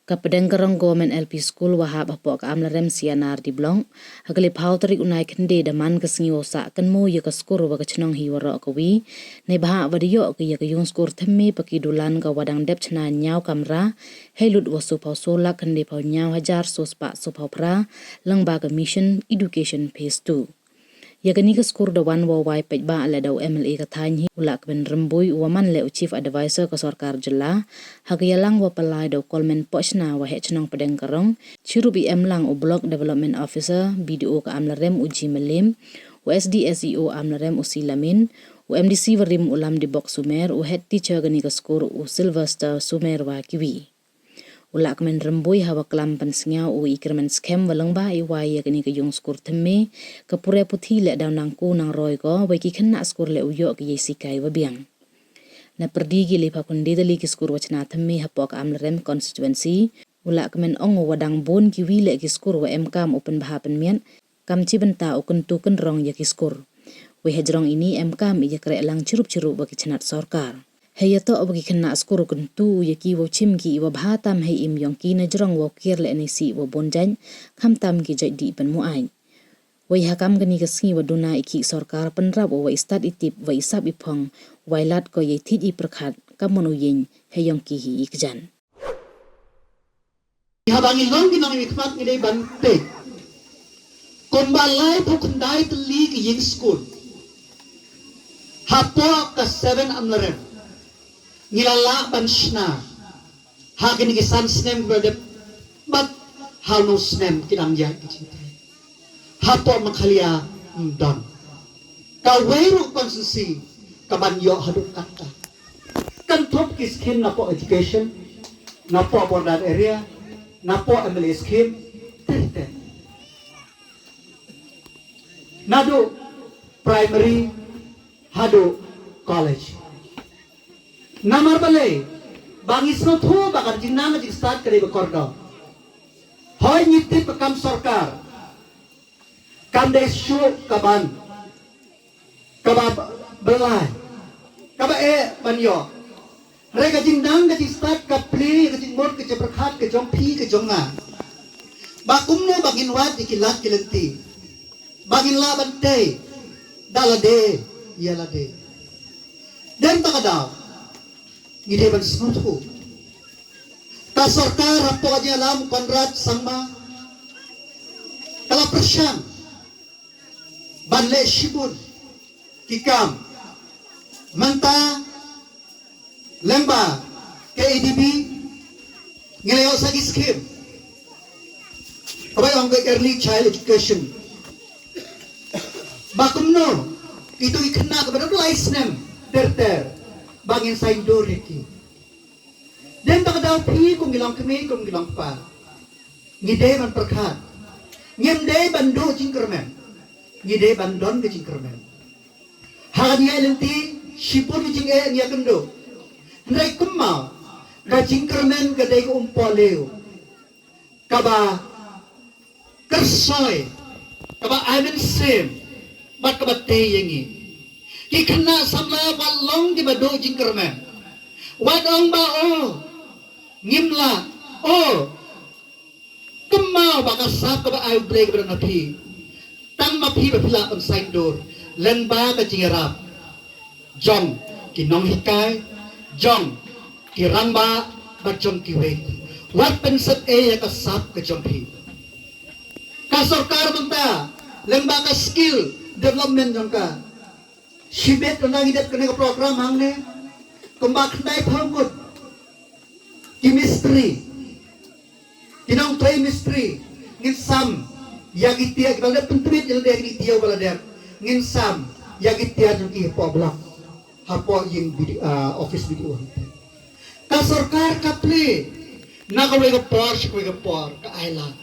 Kapedang kerong government LP school wahab apok ka amlarem sianar di blong hagali pautari unai kende daman kesengiwo sa kan mo ya ka skor wa ka chnong hi waro ka wi ne baha wadiyo ka ya ka yung skor themme pakidulan ka wadang dep chna nyaw kamra helut wasu pau sola kende pau nyaw hajar sospa so pau pra lang ba ka mission education phase 2 ya kani ka skor da wan wa wai pej ba ala daw MLA ka thanyi ulak ben rembui waman le chief advisor ka sarkar jela hagayalang wa palai daw kolmen pochna wa he chnong pedeng karong chiru BM lang o block development officer BDO ka amlarem uji melim o SDSEO amlarem usilamin o MDC warim ulam di bok sumer o head teacher gani ka skor o Sylvester sumer wa kiwi ulak men rembui hawa kelam pensnya o ikermen scam walang ba iwai ya kani ka yung skor themme ka pure puthi le daw nang ku nang roi ko wai ki khanna skor le uyo ki yesikai wa biang na perdi gi le pa kun dedali ki skor wachna themme hapok amlarem constituency ulak men ong wadang bon ki wi le ki skor wa mkam open baha pen mian kam chi benta o kun tu kun rong ya ki skor we hejrong ini mkam ya kre lang chirup ba ki chnat sarkar heyato abagi khanna skor kun tu yaki wo chim ki wa bhatam he im yong ki na jrong wo kir le ni si wo bonjan kham tam ki jai di pen mu ai wai hakam gani ka si wa duna iki sarkar panrab wa istat itip wa isap ipong wailat ko ye thit i prakhat kamonu yin he yong ki hi ikjan habangi long ki nang ikmat ni dei bante kombalai phukundai tli ki yin school hapo ka 7 amlarem ngilala banshna hakin ki san snem berde but how no snem kinang ya kichite hapo makhalia don ka weiru consistency ka banyo haduk kata kan top ki scheme na po education na po border area na po MLA scheme tete nado primary hado college namar bale bangis no thu bakar jinna jing start करे bekordo hoy niti pakam sarkar kam de shu kaban kaba belai kaba banyo rega jing nang jing start ka pli jing mor ke prakhat ke jong phi ke jonga bakum no bagin wat dikilat kilenti bagin la bante dalade yalade dan takadaw ngide ban smuthu ka sarkar hapo aja lam konrad sangma kala prasham banle shibun kikam manta lemba KADB ngileo sagi scheme kabay ang early child education bakumno itu ikna kepada license terter bangin sain doreki den tak daw pi kung gilang kemi kung gilang pa ngide man perkhat ngende bando jingkermen ngide bandon ke jingkermen hanya lenti sipur jing nya kendo ndai kumau ka jingkermen ka dai ko umpoleu kaba kersoy kaba amen sem bat kaba te yengi ikna samla walong di bado jingkermen wadong ba o ngimla o kemau bakasap ka ba ay break ba napi tang mapi ba pila on side door len ba ka jingerap jong kinong hikay jong kiramba ba jong kiwe wat pensat ya kasap ka jong pi ka sarkar banta len ba ka skill development jong ka Shibet na ngidat kena program hangne kumbak ndai phamut chemistry tinong chemistry ngin sam yagitia kibala pentrit yang dia yagitia bala der ngin sam yagitia ki poblak hapo ying office video ka sarkar kapli na ka por ka por ka island